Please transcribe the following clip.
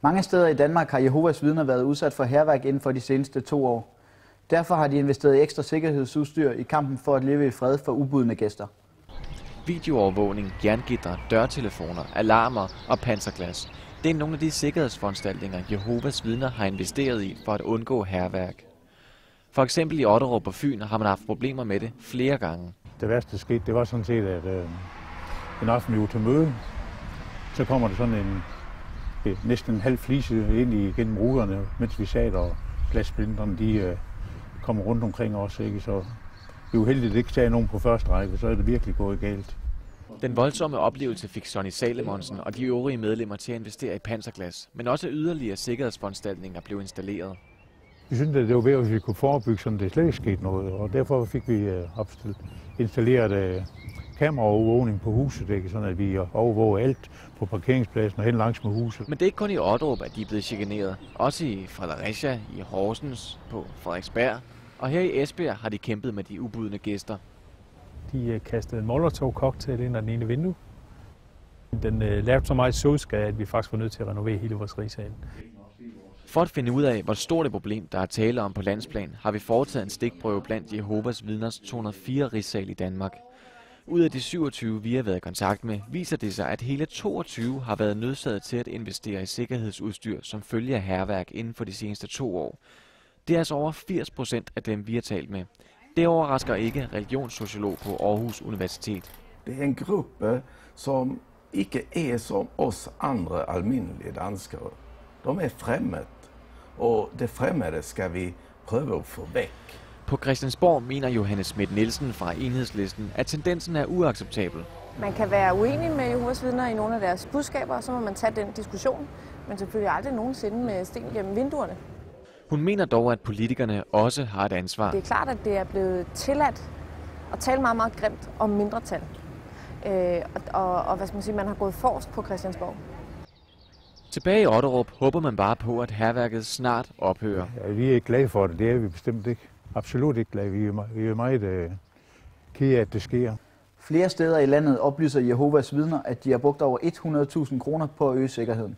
Mange steder i Danmark har Jehovas vidner været udsat for hærværk inden for de seneste 2 år. Derfor har de investeret i ekstra sikkerhedsudstyr i kampen for at leve i fred for ubudne gæster. Videoovervågning, jerngitre, dørtelefoner, alarmer og panserglas. Det er nogle af de sikkerhedsforanstaltninger, Jehovas vidner har investeret i for at undgå hærværk. For eksempel i Otterup på Fyn har man haft problemer med det flere gange. Det værste, der skete, det var sådan set, at en aften vi var til møde, så kommer der sådan næsten en halv flise ind igennem ruderne, mens vi sad, og glassplinterne, de kommer rundt omkring os, ikke? Så vi er uheldige, at det ikke tager nogen på første række, så er det virkelig gået galt. Den voldsomme oplevelse fik Sonny Salomonsen og de øvrige medlemmer til at investere i panserglas, men også yderligere sikkerhedsforanstaltninger blev installeret. Vi syntes, at det var ved, at vi kunne forebygge, sådan det slet ikke skete noget, og derfor fik vi installeret kameraovervågning på huset, ikke? Sådan at vi overvåger alt på parkeringspladsen og hen langs med huset. Men det er ikke kun i Otterup, at de er blevet chikaneret. Også i Fredericia, i Horsens, på Frederiksberg og her i Esbjerg har de kæmpet med de ubudne gæster. De kastede en Molotov-cocktail ind ad den ene vindue. Den lavede så meget såskade, at vi faktisk var nødt til at renovere hele vores rigssal. For at finde ud af, hvor stort et problem der er tale om på landsplan, har vi foretaget en stikprøve blandt Jehovas vidners 204 rigssal i Danmark. Ud af de 27, vi har været i kontakt med, viser det sig, at hele 22 har været nødsaget til at investere i sikkerhedsudstyr som følge af hærværk inden for de seneste 2 år. Det er altså over 80% af dem, vi har talt med. Det overrasker ikke religionssociolog på Aarhus Universitet. Det er en gruppe som ikke er som os andre almindelige danskere. De er fremmed, og det fremmede skal vi prøve at få væk. På Christiansborg mener Johannes Schmidt-Nielsen fra Enhedslisten, at tendensen er uacceptabel. Man kan være uenig med Jehovas vidner i nogle af deres budskaber, og så må man tage den diskussion, men selvfølgelig aldrig nogensinde med sten gennem vinduerne. Hun mener dog, at politikerne også har et ansvar. Det er klart, at det er blevet tilladt at tale meget, meget grimt om mindretal. Og hvad skal man sige, man har gået forrest på Christiansborg. Tilbage i Otterup håber man bare på, at hærværket snart ophører. Ja, vi er ikke glade for det. Det er vi bestemt ikke. Absolut ikke glade. Vi er meget kede af, at det sker. Flere steder i landet oplyser Jehovas vidner, at de har brugt over 100.000 kroner på at øge sikkerheden.